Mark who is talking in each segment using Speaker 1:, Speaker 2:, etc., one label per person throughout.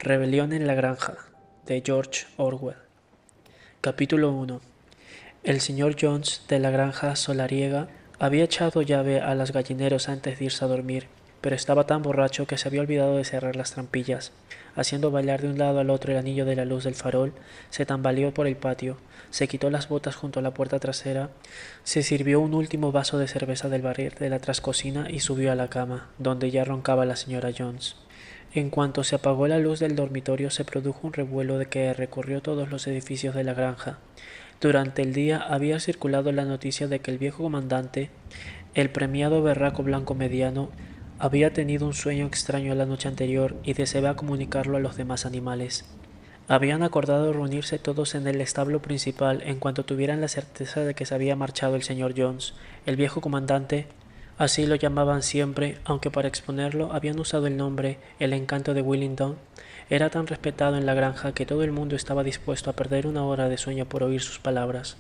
Speaker 1: Rebelión en la granja, de George Orwell. Capítulo 1. El señor Jones de la granja solariega había echado llave a los gallineros antes de irse a dormir, pero estaba tan borracho que se había olvidado de cerrar las trampillas. Haciendo bailar de un lado al otro el anillo de la luz del farol, se tambaleó por el patio, se quitó las botas junto a la puerta trasera, se sirvió un último vaso de cerveza del barril de la trascocina y subió a la cama, donde ya roncaba la señora Jones. En cuanto se apagó la luz del dormitorio, se produjo un revuelo de que recorrió todos los edificios de la granja. Durante el día había circulado la noticia de que el viejo comandante, el premiado berraco blanco mediano, había tenido un sueño extraño la noche anterior y deseaba comunicarlo a los demás animales. Habían acordado reunirse todos en el establo principal en cuanto tuvieran la certeza de que se había marchado el señor Jones. El viejo comandante, así lo llamaban siempre, aunque para exponerlo habían usado el nombre El Encanto de Willingdon, era tan respetado en la granja que todo el mundo estaba dispuesto a perder una hora de sueño por oír sus palabras.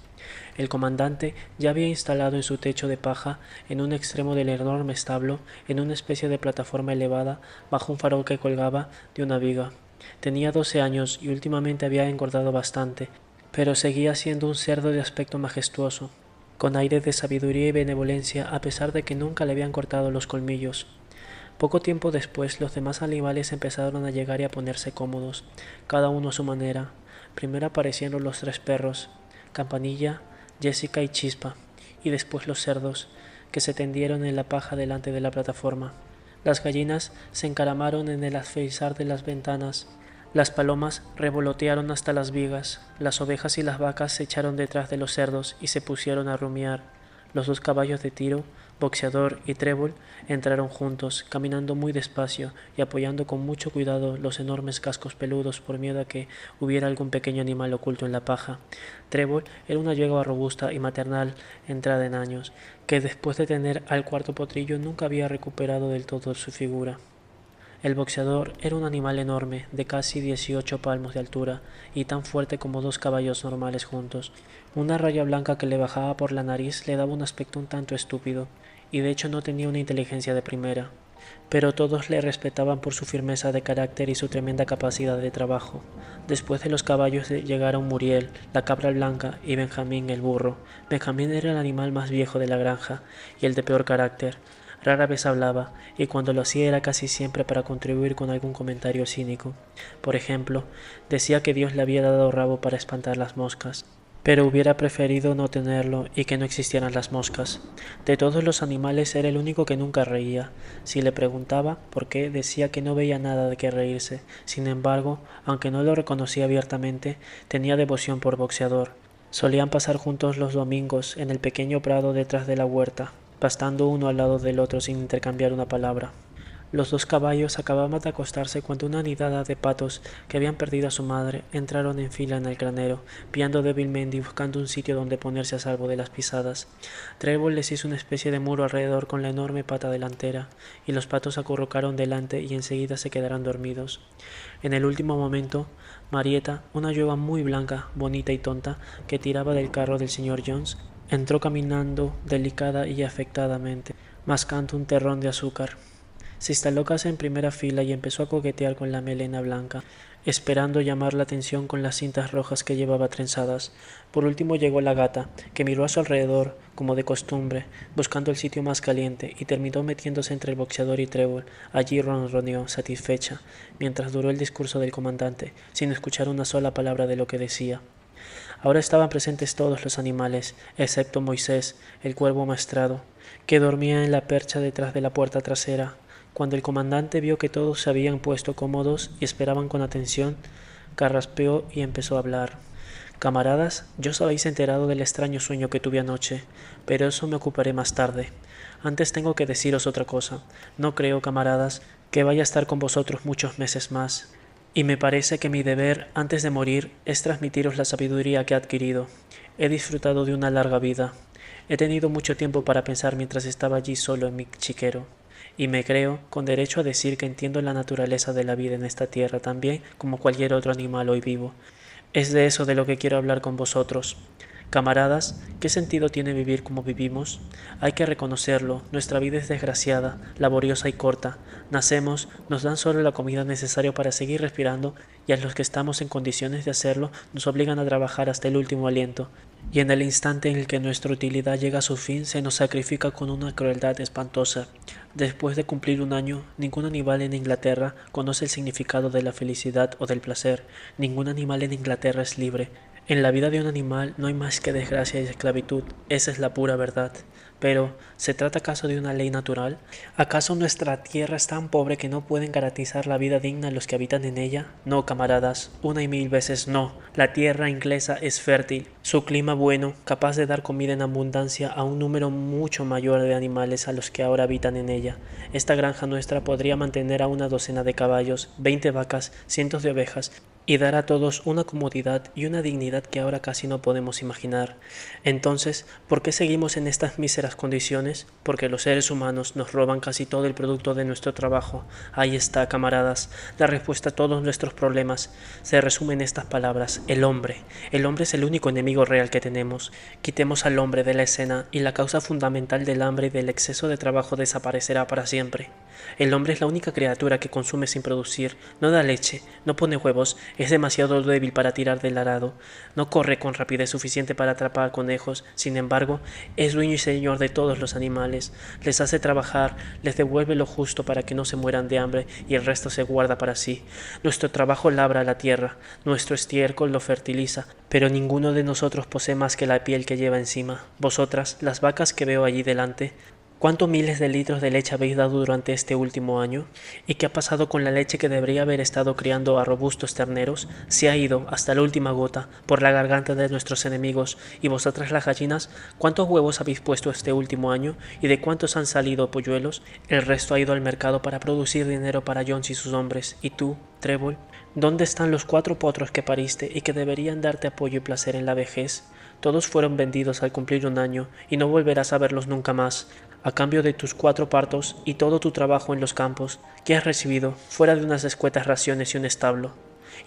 Speaker 1: El comandante ya había instalado en su techo de paja, en un extremo del enorme establo, en una especie de plataforma elevada, bajo un farol que colgaba de una viga. Tenía 12 años y últimamente había engordado bastante, pero seguía siendo un cerdo de aspecto majestuoso, con aire de sabiduría y benevolencia, a pesar de que nunca le habían cortado los colmillos. Poco tiempo después, los demás animales empezaron a llegar y a ponerse cómodos, cada uno a su manera. Primero aparecieron los 3 perros, Campanilla, Jessica y Chispa, y después los cerdos, que se tendieron en la paja delante de la plataforma. Las gallinas se encaramaron en el alféizar de las ventanas, las palomas revolotearon hasta las vigas, las ovejas y las vacas se echaron detrás de los cerdos y se pusieron a rumiar. Los 2 caballos de tiro, Boxeador y Trébol, entraron juntos, caminando muy despacio y apoyando con mucho cuidado los enormes cascos peludos por miedo a que hubiera algún pequeño animal oculto en la paja. Trébol era una yegua robusta y maternal entrada en años, que después de tener al cuarto potrillo nunca había recuperado del todo su figura. El boxeador era un animal enorme, de casi 18 palmos de altura, y tan fuerte como 2 caballos normales juntos. Una raya blanca que le bajaba por la nariz le daba un aspecto un tanto estúpido, y de hecho no tenía una inteligencia de primera. Pero todos le respetaban por su firmeza de carácter y su tremenda capacidad de trabajo. Después de los caballos llegaron Muriel, la cabra blanca, y Benjamín, el burro. Benjamín era el animal más viejo de la granja, y el de peor carácter. Rara vez hablaba, y cuando lo hacía era casi siempre para contribuir con algún comentario cínico. Por ejemplo, decía que Dios le había dado rabo para espantar las moscas, pero hubiera preferido no tenerlo y que no existieran las moscas. De todos los animales era el único que nunca reía. Si le preguntaba por qué, decía que no veía nada de qué reírse. Sin embargo, aunque no lo reconocía abiertamente, tenía devoción por Boxeador. Solían pasar juntos los domingos en el pequeño prado detrás de la huerta, pastando uno al lado del otro sin intercambiar una palabra. Los 2 caballos acababan de acostarse cuando una nidada de patos que habían perdido a su madre entraron en fila en el granero, piando débilmente y buscando un sitio donde ponerse a salvo de las pisadas. Trébol les hizo una especie de muro alrededor con la enorme pata delantera, y los patos acurrucaron delante y enseguida se quedaron dormidos. En el último momento, Marieta, una yegua muy blanca, bonita y tonta, que tiraba del carro del señor Jones, entró caminando delicada y afectadamente, mascando un terrón de azúcar. Se instaló casi en primera fila y empezó a coquetear con la melena blanca, esperando llamar la atención con las cintas rojas que llevaba trenzadas. Por último llegó la gata, que miró a su alrededor, como de costumbre, buscando el sitio más caliente, y terminó metiéndose entre el boxeador y Trébol. Allí ronroneó, satisfecha, mientras duró el discurso del comandante, sin escuchar una sola palabra de lo que decía. Ahora estaban presentes todos los animales, excepto Moisés, el cuervo maestrado, que dormía en la percha detrás de la puerta trasera. Cuando el comandante vio que todos se habían puesto cómodos y esperaban con atención, carraspeó y empezó a hablar. Camaradas, ya os habéis enterado del extraño sueño que tuve anoche, pero eso me ocuparé más tarde. Antes tengo que deciros otra cosa. No creo, camaradas, que vaya a estar con vosotros muchos meses más, y me parece que mi deber, antes de morir, es transmitiros la sabiduría que he adquirido. He disfrutado de una larga vida. He tenido mucho tiempo para pensar mientras estaba allí solo en mi chiquero, y me creo con derecho a decir que entiendo la naturaleza de la vida en esta tierra tan bien como cualquier otro animal hoy vivo. Es de eso de lo que quiero hablar con vosotros. Camaradas, ¿qué sentido tiene vivir como vivimos? Hay que reconocerlo, nuestra vida es desgraciada, laboriosa y corta. Nacemos, nos dan solo la comida necesaria para seguir respirando y a los que estamos en condiciones de hacerlo nos obligan a trabajar hasta el último aliento. Y en el instante en el que nuestra utilidad llega a su fin se nos sacrifica con una crueldad espantosa. Después de cumplir un año, ningún animal en Inglaterra conoce el significado de la felicidad o del placer. Ningún animal en Inglaterra es libre. En la vida de un animal no hay más que desgracia y esclavitud, esa es la pura verdad. Pero, ¿se trata acaso de una ley natural? ¿Acaso nuestra tierra es tan pobre que no pueden garantizar la vida digna a los que habitan en ella? No, camaradas, una y mil veces no. La tierra inglesa es fértil, su clima bueno, capaz de dar comida en abundancia a un número mucho mayor de animales a los que ahora habitan en ella. Esta granja nuestra podría mantener a una docena de caballos, 20 vacas, cientos de ovejas, y dar a todos una comodidad y una dignidad que ahora casi no podemos imaginar. Entonces, ¿por qué seguimos en estas míseras condiciones? Porque los seres humanos nos roban casi todo el producto de nuestro trabajo. Ahí está, camaradas, la respuesta a todos nuestros problemas. Se resume en estas palabras: el hombre. El hombre es el único enemigo real que tenemos. Quitemos al hombre de la escena y la causa fundamental del hambre y del exceso de trabajo desaparecerá para siempre. El hombre es la única criatura que consume sin producir, no da leche, no pone huevos, es demasiado débil para tirar del arado, no corre con rapidez suficiente para atrapar conejos, sin embargo, es dueño y señor de todos los animales, les hace trabajar, les devuelve lo justo para que no se mueran de hambre y el resto se guarda para sí. Nuestro trabajo labra la tierra, nuestro estiércol lo fertiliza, pero ninguno de nosotros posee más que la piel que lleva encima. Vosotras, las vacas que veo allí delante, ¿cuántos miles de litros de leche habéis dado durante este último año? ¿Y qué ha pasado con la leche que debería haber estado criando a robustos terneros? Se ha ido, hasta la última gota, por la garganta de nuestros enemigos. ¿Y vosotras las gallinas? ¿Cuántos huevos habéis puesto este último año? ¿Y de cuántos han salido polluelos? El resto ha ido al mercado para producir dinero para Jones y sus hombres. ¿Y tú, Trébol? ¿Dónde están los 4 potros que pariste y que deberían darte apoyo y placer en la vejez? Todos fueron vendidos al cumplir un año, y no volverás a verlos nunca más. A cambio de tus 4 partos y todo tu trabajo en los campos, ¿qué has recibido, fuera de unas escuetas raciones y un establo?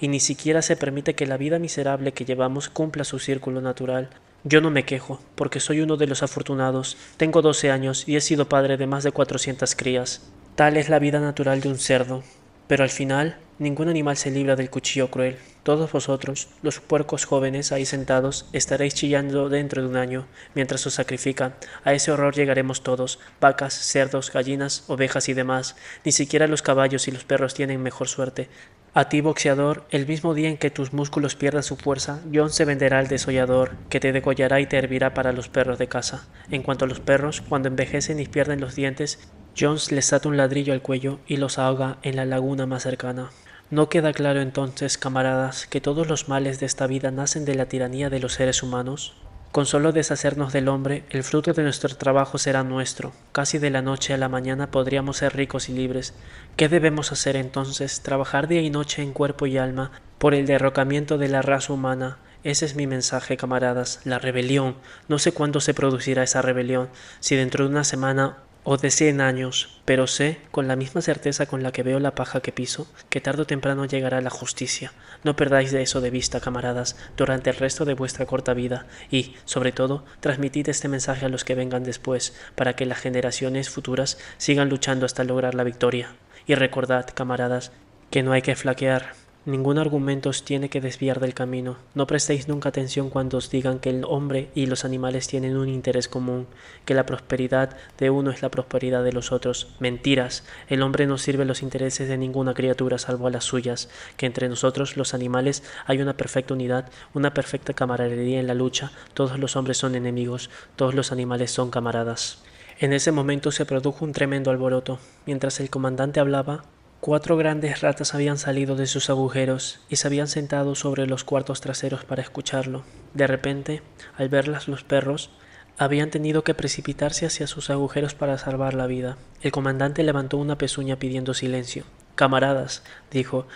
Speaker 1: Y ni siquiera se permite que la vida miserable que llevamos cumpla su círculo natural. Yo no me quejo, porque soy uno de los afortunados. Tengo 12 años y he sido padre de más de 400 crías. Tal es la vida natural de un cerdo. Pero al final, ningún animal se libra del cuchillo cruel. Todos vosotros, los puercos jóvenes ahí sentados, estaréis chillando dentro de un año, mientras os sacrifican. A ese horror llegaremos todos: vacas, cerdos, gallinas, ovejas y demás. Ni siquiera los caballos y los perros tienen mejor suerte. A ti, boxeador, el mismo día en que tus músculos pierdan su fuerza, John se venderá al desollador, que te degollará y te hervirá para los perros de caza. En cuanto a los perros, cuando envejecen y pierden los dientes, Jones les ata un ladrillo al cuello y los ahoga en la laguna más cercana. ¿No queda claro entonces, camaradas, que todos los males de esta vida nacen de la tiranía de los seres humanos? Con solo deshacernos del hombre, el fruto de nuestro trabajo será nuestro. Casi de la noche a la mañana podríamos ser ricos y libres. ¿Qué debemos hacer entonces? Trabajar día y noche en cuerpo y alma por el derrocamiento de la raza humana. Ese es mi mensaje, camaradas, la rebelión. No sé cuándo se producirá esa rebelión, si dentro de una semana o de 100 años, pero sé, con la misma certeza con la que veo la paja que piso, que tarde o temprano llegará la justicia. No perdáis de eso de vista, camaradas, durante el resto de vuestra corta vida, y, sobre todo, transmitid este mensaje a los que vengan después, para que las generaciones futuras sigan luchando hasta lograr la victoria. Y recordad, camaradas, que no hay que flaquear. Ningún argumento os tiene que desviar del camino. No prestéis nunca atención cuando os digan que el hombre y los animales tienen un interés común, que la prosperidad de uno es la prosperidad de los otros. Mentiras. El hombre no sirve los intereses de ninguna criatura salvo a las suyas, que entre nosotros, los animales, hay una perfecta unidad, una perfecta camaradería en la lucha. Todos los hombres son enemigos, todos los animales son camaradas. En ese momento se produjo un tremendo alboroto. Mientras el comandante hablaba, 4 grandes ratas habían salido de sus agujeros y se habían sentado sobre los cuartos traseros para escucharlo. De repente, al verlas los perros, habían tenido que precipitarse hacia sus agujeros para salvar la vida. El comandante levantó una pezuña pidiendo silencio. «Camaradas», dijo,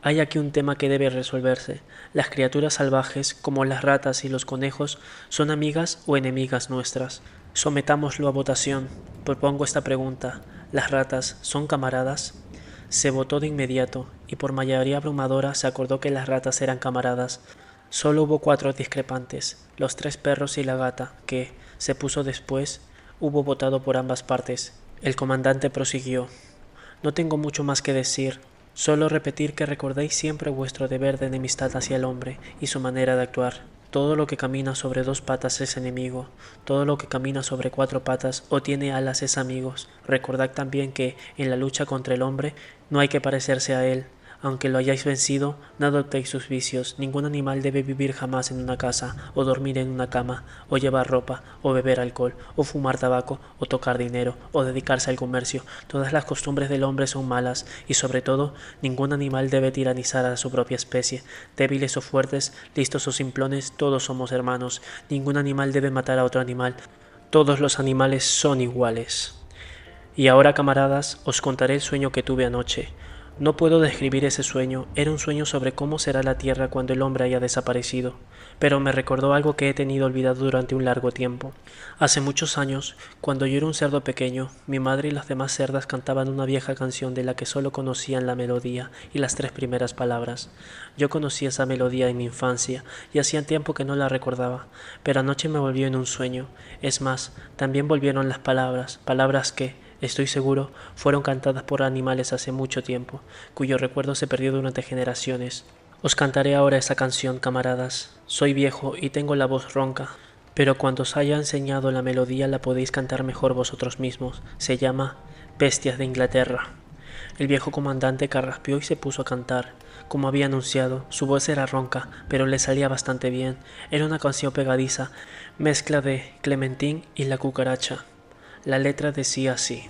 Speaker 1: «hay aquí un tema que debe resolverse. Las criaturas salvajes, como las ratas y los conejos, ¿son amigas o enemigas nuestras? Sometámoslo a votación. Propongo esta pregunta. ¿Las ratas son camaradas?» Se votó de inmediato, y por mayoría abrumadora se acordó que las ratas eran camaradas. Solo hubo 4 discrepantes, los 3 perros y la gata, que, se puso después, hubo votado por ambas partes. El comandante prosiguió: no tengo mucho más que decir, solo repetir que recordéis siempre vuestro deber de enemistad hacia el hombre y su manera de actuar. Todo lo que camina sobre 2 patas es enemigo, todo lo que camina sobre 4 patas o tiene alas es amigos. Recordad también que, en la lucha contra el hombre, no hay que parecerse a él. Aunque lo hayáis vencido, no adoptéis sus vicios. Ningún animal debe vivir jamás en una casa, o dormir en una cama, o llevar ropa, o beber alcohol, o fumar tabaco, o tocar dinero, o dedicarse al comercio. Todas las costumbres del hombre son malas, y sobre todo, ningún animal debe tiranizar a su propia especie. Débiles o fuertes, listos o simplones, todos somos hermanos. Ningún animal debe matar a otro animal. Todos los animales son iguales. Y ahora, camaradas, os contaré el sueño que tuve anoche. No puedo describir ese sueño, era un sueño sobre cómo será la tierra cuando el hombre haya desaparecido, pero me recordó algo que he tenido olvidado durante un largo tiempo. Hace muchos años, cuando yo era un cerdo pequeño, mi madre y las demás cerdas cantaban una vieja canción de la que solo conocían la melodía y las 3 primeras palabras. Yo conocí esa melodía en mi infancia y hacía tiempo que no la recordaba, pero anoche me volvió en un sueño. Es más, también volvieron las palabras, palabras que, estoy seguro, fueron cantadas por animales hace mucho tiempo, cuyo recuerdo se perdió durante generaciones. Os cantaré ahora esa canción, camaradas. Soy viejo y tengo la voz ronca, pero cuando os haya enseñado la melodía la podéis cantar mejor vosotros mismos. Se llama Bestias de Inglaterra. El viejo comandante carraspeó y se puso a cantar. Como había anunciado, su voz era ronca, pero le salía bastante bien. Era una canción pegadiza, mezcla de Clementine y la cucaracha. La letra decía así: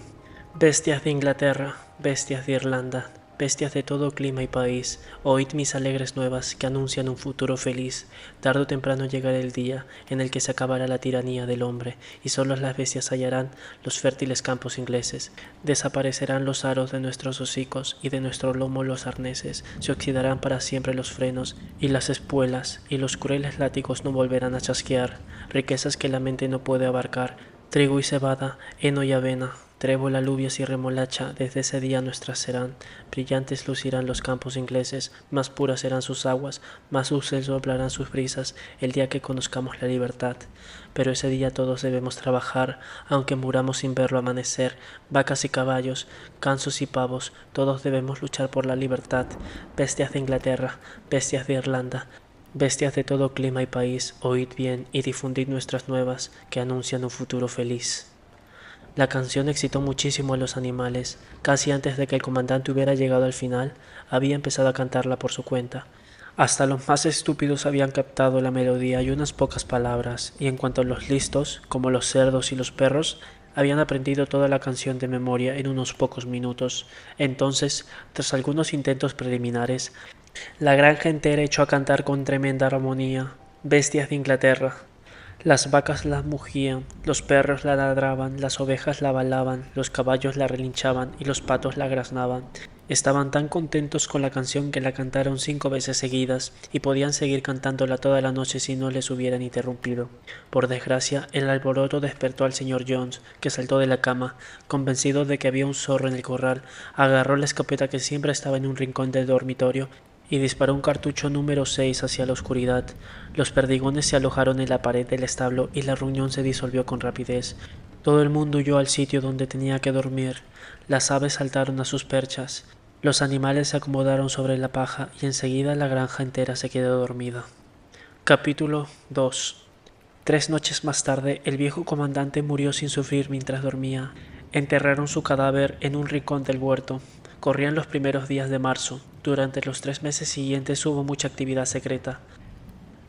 Speaker 1: bestias de Inglaterra, bestias de Irlanda, bestias de todo clima y país, oíd mis alegres nuevas que anuncian un futuro feliz. Tarde o temprano llegará el día en el que se acabará la tiranía del hombre y solo las bestias hallarán los fértiles campos ingleses. Desaparecerán los aros de nuestros hocicos y de nuestro lomo los arneses, se oxidarán para siempre los frenos y las espuelas, y los crueles látigos no volverán a chasquear. Riquezas que la mente no puede abarcar, trigo y cebada, heno y avena, trébol, alubias y remolacha, desde ese día nuestras serán. Brillantes lucirán los campos ingleses, más puras serán sus aguas, más dulces soplarán sus brisas, el día que conozcamos la libertad. Pero ese día todos debemos trabajar, aunque muramos sin verlo amanecer. Vacas y caballos, gansos y pavos, todos debemos luchar por la libertad. Bestias de Inglaterra, bestias de Irlanda, bestias de todo clima y país, oíd bien y difundid nuestras nuevas que anuncian un futuro feliz. La canción excitó muchísimo a los animales. Casi antes de que el comandante hubiera llegado al final, había empezado a cantarla por su cuenta. Hasta los más estúpidos habían captado la melodía y unas pocas palabras, y en cuanto a los listos, como los cerdos y los perros, habían aprendido toda la canción de memoria en unos pocos minutos. Entonces, tras algunos intentos preliminares, la granja entera echó a cantar con tremenda armonía: bestias de Inglaterra. Las vacas la mugían, los perros la ladraban, las ovejas la balaban, los caballos la relinchaban y los patos la graznaban. Estaban tan contentos con la canción que la cantaron 5 veces seguidas y podían seguir cantándola toda la noche si no les hubieran interrumpido. Por desgracia, el alboroto despertó al señor Jones, que saltó de la cama, convencido de que había un zorro en el corral, agarró la escopeta que siempre estaba en un rincón del dormitorio y disparó un cartucho número 6 hacia la oscuridad. Los perdigones se alojaron en la pared del establo y la reunión se disolvió con rapidez. Todo el mundo huyó al sitio donde tenía que dormir. Las aves saltaron a sus perchas. Los animales se acomodaron sobre la paja y enseguida la granja entera se quedó dormida. Capítulo 2. 3 noches más tarde, el viejo comandante murió sin sufrir mientras dormía. Enterraron su cadáver en un rincón del huerto. Corrían los primeros días de marzo. Durante los 3 meses siguientes hubo mucha actividad secreta.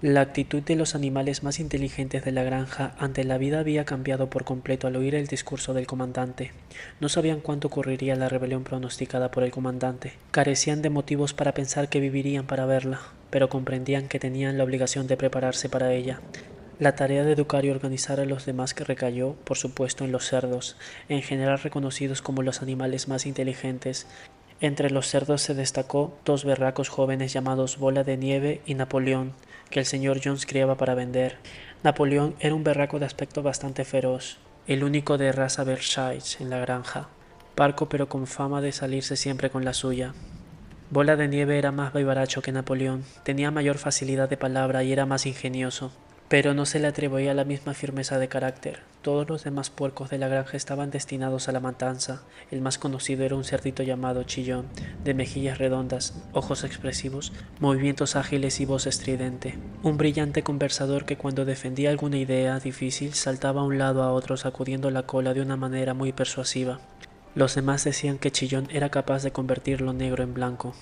Speaker 1: La actitud de los animales más inteligentes de la granja ante la vida había cambiado por completo al oír el discurso del comandante. No sabían cuánto ocurriría la rebelión pronosticada por el comandante. Carecían de motivos para pensar que vivirían para verla, pero comprendían que tenían la obligación de prepararse para ella. La tarea de educar y organizar a los demás que recayó, por supuesto, en los cerdos, en general reconocidos como los animales más inteligentes. Entre los cerdos se destacó 2 berracos jóvenes llamados Bola de Nieve y Napoleón, que el señor Jones criaba para vender. Napoleón era un berraco de aspecto bastante feroz, el único de raza Berkshire en la granja, parco pero con fama de salirse siempre con la suya. Bola de Nieve era más vivaracho que Napoleón, tenía mayor facilidad de palabra y era más ingenioso, pero no se le atribuía la misma firmeza de carácter. Todos los demás puercos de la granja estaban destinados a la matanza. El más conocido era un cerdito llamado Chillón, de mejillas redondas, ojos expresivos, movimientos ágiles y voz estridente. Un brillante conversador que cuando defendía alguna idea difícil saltaba a un lado a otro sacudiendo la cola de una manera muy persuasiva. Los demás decían que Chillón era capaz de convertir lo negro en blanco.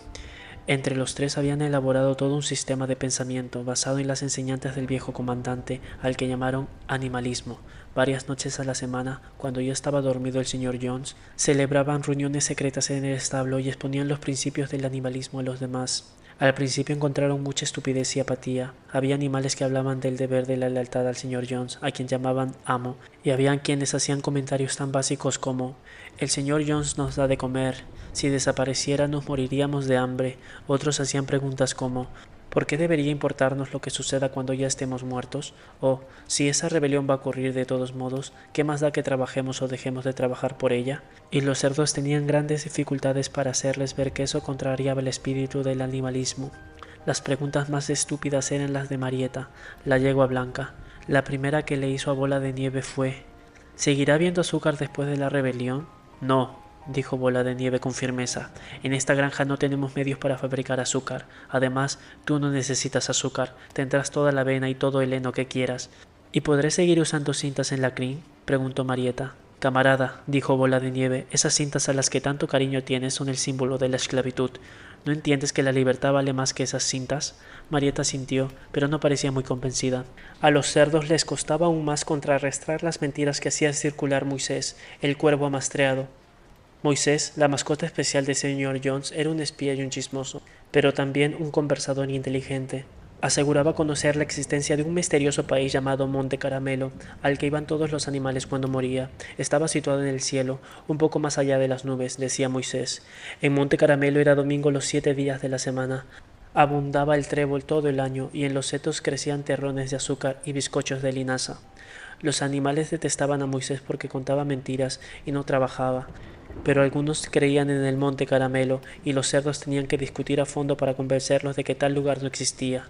Speaker 1: Entre los tres habían elaborado todo un sistema de pensamiento basado en las enseñanzas del viejo comandante, al que llamaron animalismo. Varias noches a la semana, cuando ya estaba dormido el señor Jones, celebraban reuniones secretas en el establo y exponían los principios del animalismo a los demás. Al principio encontraron mucha estupidez y apatía. Había animales que hablaban del deber de la lealtad al señor Jones, a quien llamaban amo, y habían quienes hacían comentarios tan básicos como «El señor Jones nos da de comer, si desapareciera nos moriríamos de hambre». Otros hacían preguntas como ¿por qué debería importarnos lo que suceda cuando ya estemos muertos? O si esa rebelión va a ocurrir de todos modos, ¿qué más da que trabajemos o dejemos de trabajar por ella? Y los cerdos tenían grandes dificultades para hacerles ver que eso contrariaba el espíritu del animalismo. Las preguntas más estúpidas eran las de Marieta, la yegua blanca. La primera que le hizo a Bola de Nieve fue ¿seguirá habiendo azúcar después de la rebelión? No, dijo Bola de Nieve con firmeza. En esta granja no tenemos medios para fabricar azúcar. Además, tú no necesitas azúcar. Tendrás toda la avena y todo el heno que quieras. ¿Y podré seguir usando cintas en la crin?, preguntó Marieta. Camarada, dijo Bola de Nieve, esas cintas a las que tanto cariño tienes son el símbolo de la esclavitud. ¿No entiendes que la libertad vale más que esas cintas? Marieta sintió, pero no parecía muy convencida. A los cerdos les costaba aún más contrarrestar las mentiras que hacía circular Moisés, el cuervo amastreado. Moisés, la mascota especial del señor Jones, era un espía y un chismoso, pero también un conversador inteligente. Aseguraba conocer la existencia de un misterioso país llamado Monte Caramelo, al que iban todos los animales cuando moría. Estaba situado en el cielo, un poco más allá de las nubes, decía Moisés. En Monte Caramelo era domingo los 7 días de la semana. Abundaba el trébol todo el año y en los setos crecían terrones de azúcar y bizcochos de linaza. Los animales detestaban a Moisés porque contaba mentiras y no trabajaba. Pero algunos creían en el Monte Caramelo y los cerdos tenían que discutir a fondo para convencerlos de que tal lugar no existía.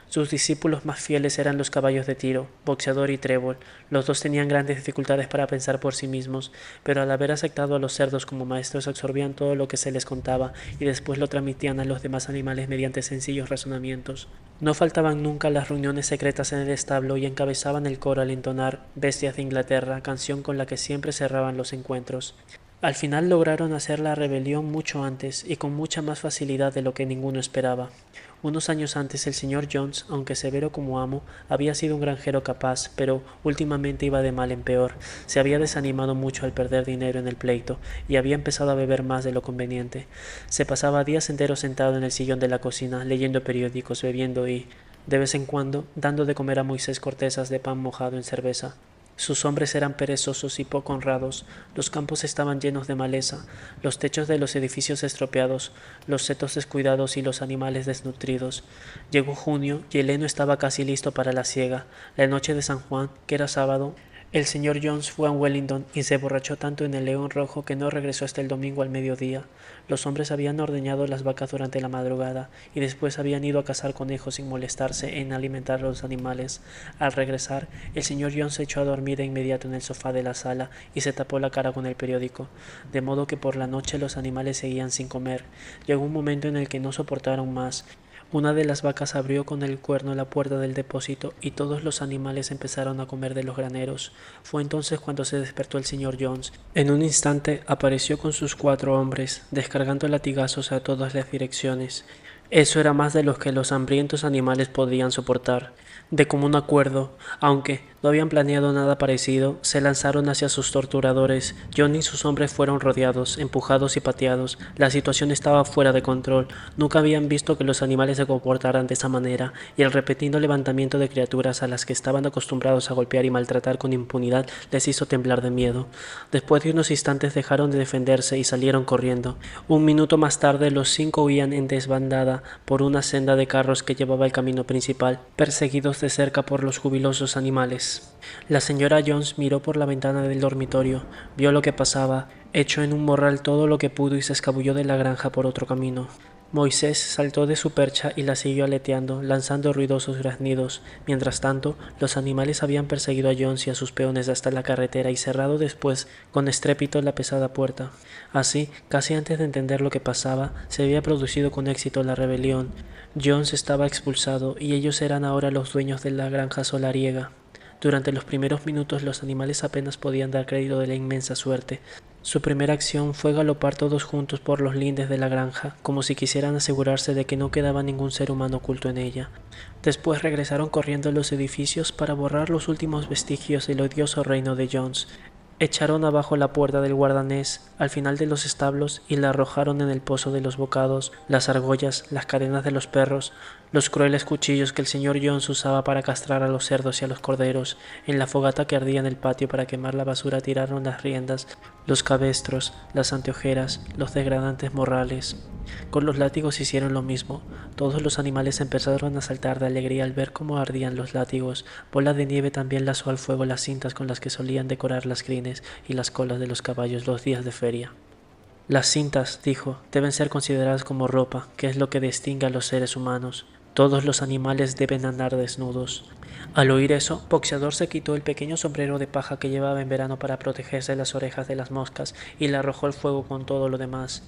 Speaker 1: Sus discípulos más fieles eran los caballos de Tiro, Boxeador y Trébol. Los dos tenían grandes dificultades para pensar por sí mismos, pero al haber aceptado a los cerdos como maestros absorbían todo lo que se les contaba y después lo transmitían a los demás animales mediante sencillos razonamientos. No faltaban nunca las reuniones secretas en el establo y encabezaban el coro al entonar Bestias de Inglaterra, canción con la que siempre cerraban los encuentros. Al final lograron hacer la rebelión mucho antes y con mucha más facilidad de lo que ninguno esperaba. Unos años antes el señor Jones, aunque severo como amo, había sido un granjero capaz, pero últimamente iba de mal en peor. Se había desanimado mucho al perder dinero en el pleito y había empezado a beber más de lo conveniente. Se pasaba días enteros sentado en el sillón de la cocina, leyendo periódicos, bebiendo y, de vez en cuando, dando de comer a Moisés cortezas de pan mojado en cerveza. Sus hombres eran perezosos y poco honrados, los campos estaban llenos de maleza, los techos de los edificios estropeados, los setos descuidados y los animales desnutridos. Llegó junio y el heno estaba casi listo para la siega. La noche de San Juan, que era sábado, el señor Jones fue a Wellington y se emborrachó tanto en el León Rojo que no regresó hasta el domingo al mediodía. Los hombres habían ordeñado las vacas durante la madrugada y después habían ido a cazar conejos sin molestarse en alimentar a los animales. Al regresar, el señor Jones se echó a dormir de inmediato en el sofá de la sala y se tapó la cara con el periódico, de modo que por la noche los animales seguían sin comer. Llegó un momento en el que no soportaron más. Una de las vacas abrió con el cuerno la puerta del depósito y todos los animales empezaron a comer de los graneros. Fue entonces cuando se despertó el señor Jones. En un instante apareció con sus 4 hombres, descargando latigazos a todas las direcciones. Eso era más de lo que los hambrientos animales podían soportar. De común acuerdo, aunque no habían planeado nada parecido, se lanzaron hacia sus torturadores. John y sus hombres fueron rodeados, empujados y pateados. La situación estaba fuera de control. Nunca habían visto que los animales se comportaran de esa manera, y el repentino levantamiento de criaturas a las que estaban acostumbrados a golpear y maltratar con impunidad les hizo temblar de miedo. Después de unos instantes dejaron de defenderse y salieron corriendo. Un minuto más tarde los 5 huían en desbandada por una senda de carros que llevaba al camino principal, perseguidos de cerca por los jubilosos animales. La señora Jones miró por la ventana del dormitorio, vio lo que pasaba, echó en un morral todo lo que pudo y se escabulló de la granja por otro camino. Moisés saltó de su percha y la siguió aleteando, lanzando ruidosos graznidos. Mientras tanto, los animales habían perseguido a Jones y a sus peones hasta la carretera y cerrado después con estrépito la pesada puerta. Así, casi antes de entender lo que pasaba, se había producido con éxito la rebelión. Jones estaba expulsado y ellos eran ahora los dueños de la granja solariega. Durante los primeros minutos los animales apenas podían dar crédito de la inmensa suerte. Su primera acción fue galopar todos juntos por los lindes de la granja, como si quisieran asegurarse de que no quedaba ningún ser humano oculto en ella. Después regresaron corriendo a los edificios para borrar los últimos vestigios del odioso reino de Jones. Echaron abajo la puerta del guardanés al final de los establos y la arrojaron en el pozo de los bocados, las argollas, las cadenas de los perros, los crueles cuchillos que el señor Jones usaba para castrar a los cerdos y a los corderos. En la fogata que ardía en el patio para quemar la basura tiraron las riendas, los cabestros, las anteojeras, los degradantes morrales. Con los látigos hicieron lo mismo. Todos los animales empezaron a saltar de alegría al ver cómo ardían los látigos. Bola de Nieve también lanzó al fuego las cintas con las que solían decorar las crines y las colas de los caballos los días de feria. Las cintas, dijo, deben ser consideradas como ropa, que es lo que distingue a los seres humanos. Todos los animales deben andar desnudos. Al oír eso, Boxeador se quitó el pequeño sombrero de paja que llevaba en verano para protegerse las orejas de las moscas y le arrojó al fuego con todo lo demás.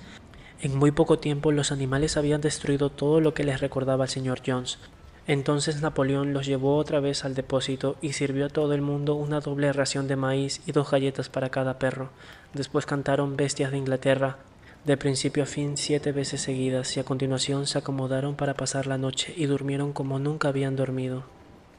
Speaker 1: En muy poco tiempo los animales habían destruido todo lo que les recordaba al señor Jones. Entonces Napoleón los llevó otra vez al depósito y sirvió a todo el mundo una doble ración de maíz y 2 galletas para cada perro. Después cantaron Bestias de Inglaterra, de principio a fin 7 veces seguidas, y a continuación se acomodaron para pasar la noche y durmieron como nunca habían dormido.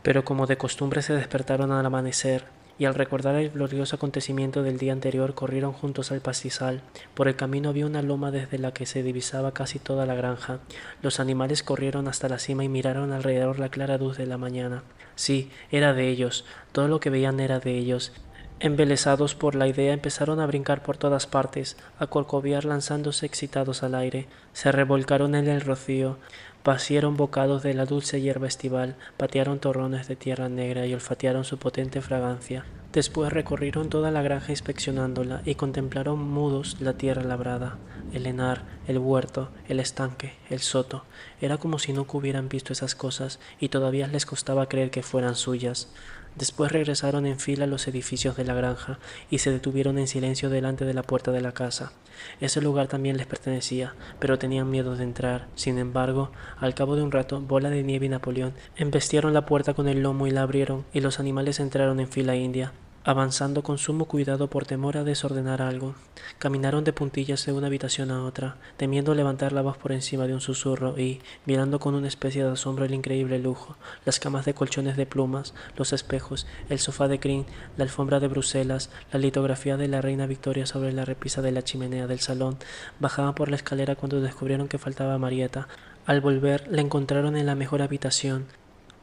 Speaker 1: Pero como de costumbre se despertaron al amanecer, y al recordar el glorioso acontecimiento del día anterior corrieron juntos al pastizal. Por el camino había una loma desde la que se divisaba casi toda la granja. Los animales corrieron hasta la cima y miraron alrededor la clara luz de la mañana. Sí, era de ellos, todo lo que veían era de ellos. Embelesados por la idea empezaron a brincar por todas partes, a corcovear lanzándose excitados al aire. Se revolcaron en el rocío, pasieron bocados de la dulce hierba estival, patearon torrones de tierra negra y olfatearon su potente fragancia. Después recorrieron toda la granja inspeccionándola y contemplaron mudos la tierra labrada, el henar, el huerto, el estanque, el soto. Era como si nunca hubieran visto esas cosas y todavía les costaba creer que fueran suyas. Después regresaron en fila a los edificios de la granja y se detuvieron en silencio delante de la puerta de la casa. Ese lugar también les pertenecía, pero tenían miedo de entrar. Sin embargo, al cabo de un rato, Bola de Nieve y Napoleón embestieron la puerta con el lomo y la abrieron, y los animales entraron en fila india, avanzando con sumo cuidado por temor a desordenar algo. Caminaron de puntillas de una habitación a otra, temiendo levantar la voz por encima de un susurro y, mirando con una especie de asombro el increíble lujo, las camas de colchones de plumas, los espejos, el sofá de crin, la alfombra de Bruselas, la litografía de la reina Victoria sobre la repisa de la chimenea del salón. Bajaban por la escalera cuando descubrieron que faltaba Marieta. Al volver, la encontraron en la mejor habitación.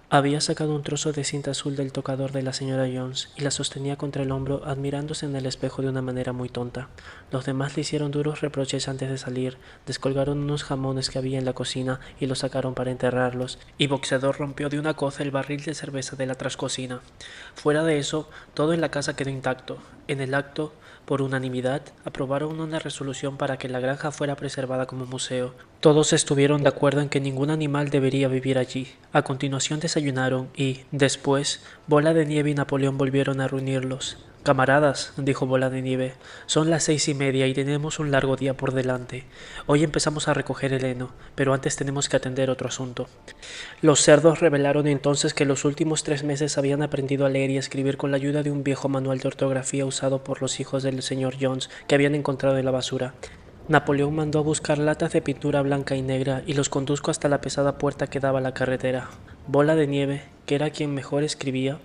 Speaker 1: Había sacado un trozo de cinta azul del tocador de la señora Jones y la sostenía contra el hombro, admirándose en el espejo de una manera muy tonta. Los demás le hicieron duros reproches antes de salir, descolgaron unos jamones que había en la cocina y los sacaron para enterrarlos, y Boxeador rompió de una coza el barril de cerveza de la trascocina. Fuera de eso, todo en la casa quedó intacto. En el acto, por unanimidad, aprobaron una resolución para que la granja fuera preservada como museo. Todos estuvieron de acuerdo en que ningún animal debería vivir allí. A continuación desayunaron y, después, Bola de Nieve y Napoleón volvieron a reunirlos. «Camaradas», dijo Bola de Nieve, «son las 6:30 y tenemos un largo día por delante. Hoy empezamos a recoger el heno, pero antes tenemos que atender otro asunto». Los cerdos revelaron entonces que los últimos 3 meses habían aprendido a leer y escribir con la ayuda de un viejo manual de ortografía usado por los hijos del señor Jones que habían encontrado en la basura. Napoleón mandó a buscar latas de pintura blanca y negra y los condujo hasta la pesada puerta que daba a la carretera. Bola de Nieve, que era quien mejor escribía,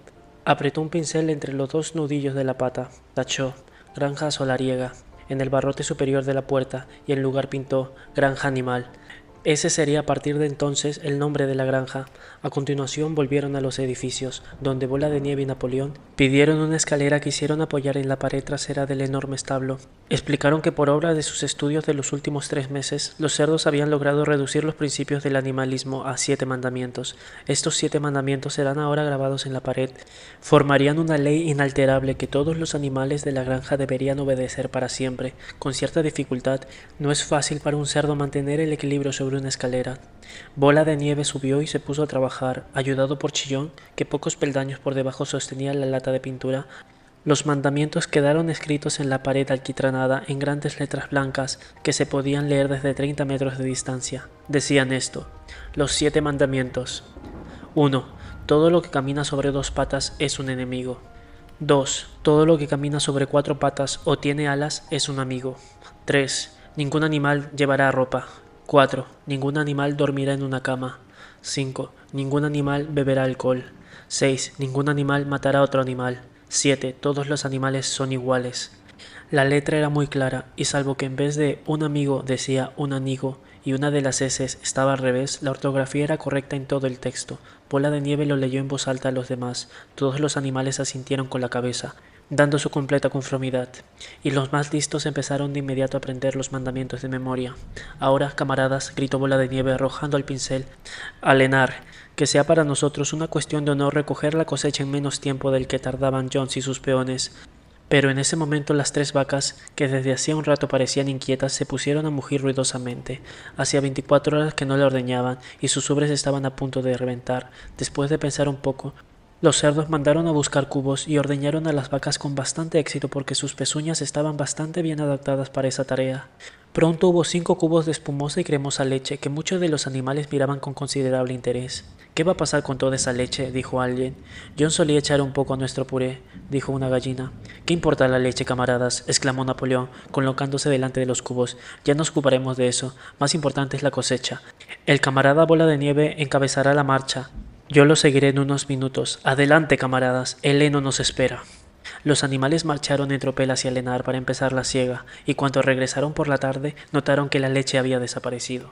Speaker 1: apretó un pincel entre los 2 nudillos de la pata, tachó «Granja Solariega» en el barrote superior de la puerta y en lugar pintó «Granja Animal». Ese sería a partir de entonces el nombre de la granja. A continuación volvieron a los edificios, donde Bola de Nieve y Napoleón pidieron una escalera que hicieron apoyar en la pared trasera del enorme establo. Explicaron que por obra de sus estudios de los últimos 3 meses, los cerdos habían logrado reducir los principios del animalismo a 7 mandamientos. Estos 7 mandamientos serán ahora grabados en la pared. Formarían una ley inalterable que todos los animales de la granja deberían obedecer para siempre. Con cierta dificultad, no es fácil para un cerdo mantener el equilibrio sobre sobre una escalera. Bola de Nieve subió y se puso a trabajar, ayudado por Chillón, que pocos peldaños por debajo sostenía la lata de pintura. Los mandamientos quedaron escritos en la pared alquitranada en grandes letras blancas que se podían leer desde 30 metros de distancia. Decían esto: los 7 mandamientos. 1. Todo lo que camina sobre 2 patas es un enemigo. 2. Todo lo que camina sobre 4 patas o tiene alas es un amigo. 3. Ningún animal llevará ropa. 4. Ningún animal dormirá en una cama. 5. Ningún animal beberá alcohol. 6. Ningún animal matará a otro animal. 7. Todos los animales son iguales. La letra era muy clara, y salvo que en vez de un amigo decía un anigo y una de las S estaba al revés, la ortografía era correcta en todo el texto. Bola de Nieve lo leyó en voz alta a los demás. Todos los animales asintieron con la cabeza, dando su completa conformidad, y los más listos empezaron de inmediato a aprender los mandamientos de memoria. Ahora, camaradas, gritó Bola de Nieve arrojando el pincel a Lenar, que sea para nosotros una cuestión de honor recoger la cosecha en menos tiempo del que tardaban Jones y sus peones. Pero en ese momento las 3 vacas, que desde hacía un rato parecían inquietas, se pusieron a mugir ruidosamente. Hacía 24 horas que no le ordeñaban, y sus ubres estaban a punto de reventar. Después de pensar un poco, los cerdos mandaron a buscar cubos y ordeñaron a las vacas con bastante éxito porque sus pezuñas estaban bastante bien adaptadas para esa tarea. Pronto hubo 5 cubos de espumosa y cremosa leche que muchos de los animales miraban con considerable interés. «¿Qué va a pasar con toda esa leche?», dijo alguien. «John solía echar un poco a nuestro puré», dijo una gallina. «¿Qué importa la leche, camaradas?», exclamó Napoleón, colocándose delante de los cubos. «Ya nos ocuparemos de eso. Más importante es la cosecha. El camarada Bola de Nieve encabezará la marcha. Yo lo seguiré en unos minutos. Adelante, camaradas. El heno nos espera». Los animales marcharon en tropel hacia Lenar para empezar la siega, y cuando regresaron por la tarde notaron que la leche había desaparecido.